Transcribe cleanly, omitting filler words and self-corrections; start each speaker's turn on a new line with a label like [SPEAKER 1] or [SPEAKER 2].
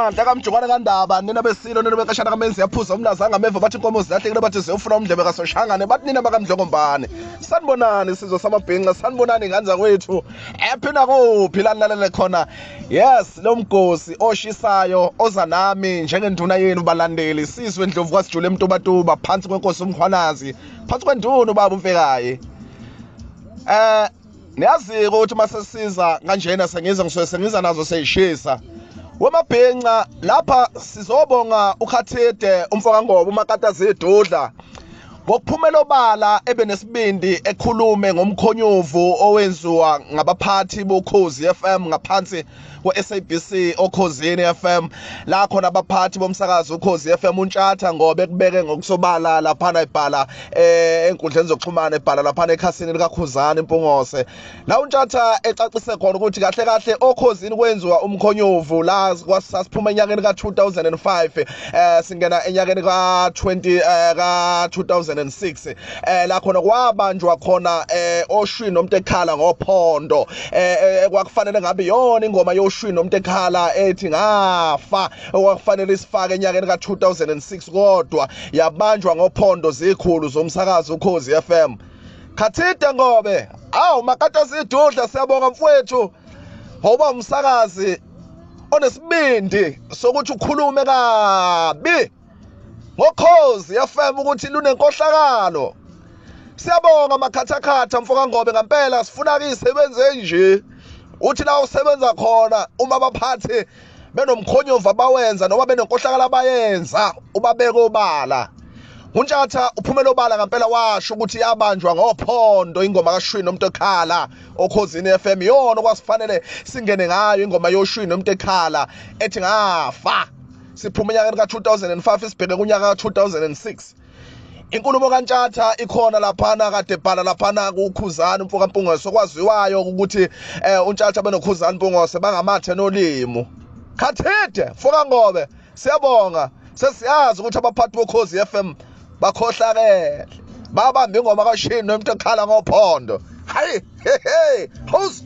[SPEAKER 1] Manta kamjokwana kaNdaba nina besilo nina bekashana kamenzi yaphuza umlazanga ameva bathi inkomo zilahlekile bathi ziyofuna umndebe kaSoshangane bathi nina bakamdlokombane. Sanibonani sizwe samabhinqa, sanibonani nganza kwethu. Ephina kuphi la nilalele khona. Yes, lo mgosi oshisayo oza nami njengenduna yenu balandeli sizwe Ndlovu kwaSijule Mtubatuba phansi kwenkosi uMkhwanazi phansi kwenduna ubaba uMfekayi. Niyazi ukuthi masesiza kanjena sengiza nazo seyishisa. Wemabhenqa lapha sizobonga uKhathide umfoka Ngoba uMakatazi Dudla ngokuphumela obala ebenesibindi ekhulume ngomkhonyovu owenziwa ngabaphathi boKhozi FM ngaphansi kweSABC oKhosini FM la khona abaphathi bomsakazi uKhozi FM uNtshatha Ngoba ekubeke ngokusobala lapha ibhala enkundleni zokuxhumana ibhala lapha ekhasini likaKhuzani Mpungose la uNtshatha ecacise khona ukuthi kahle kahle oKhosini kwenziwa umkhonyovu la kwasasiphuma enyakeni ka2005 singena enyakeni ka2006 la khona kwabanjwa khona oShwi noMtekhala ngophondo kwakufanele ngabe yona ingoma yoShwi noMtekhala ethi ngafa okwakufanele isifake enyakeni ka2006 kodwa yabanjwa ngophondo zikhulu zomsakazi uKhozi FM. Khathide Ngobe Makatazi Dudla siyabonga mfowethu ngoba umsakazi onesibindi sokuthi ukhulume kabi ngoKhozi FM ukuthi lunenkohlakalo. Siyabonga Makhathakhatha mfoka Ngobe ngempela sifuna isebenze nje uthi la usebenza khona uma abaphathi benomkhonyovu abawenza noma benenkohlakalo abayenza ubabeka obala. uNtshatha uphumela obala ngempela washo ukuthi yabanjwa ngophondo ingoma kaShwi noMtekhala oKhosini FM yona kwasifanele singene ngayo ingoma yoShwi noMtekhala ethi ngafa. Siphuma enyakeni ka2005 sibheke kunyaka ka2006. Inkulumo kaNtshatha ikhona laphana kade bhala laphana kuKhuzani umfoka Mpungose okwaziwayo ukuthi uNtshatha benoKhuzani Mpungose bangamathe nolimo. Khathide mfoka Ngobe siyabonga sesiyazi ukuthi abaphathi boKhozi FM bakhohlakele babamba ingoma kaShwi noMtekhala ngophondo. Hayi host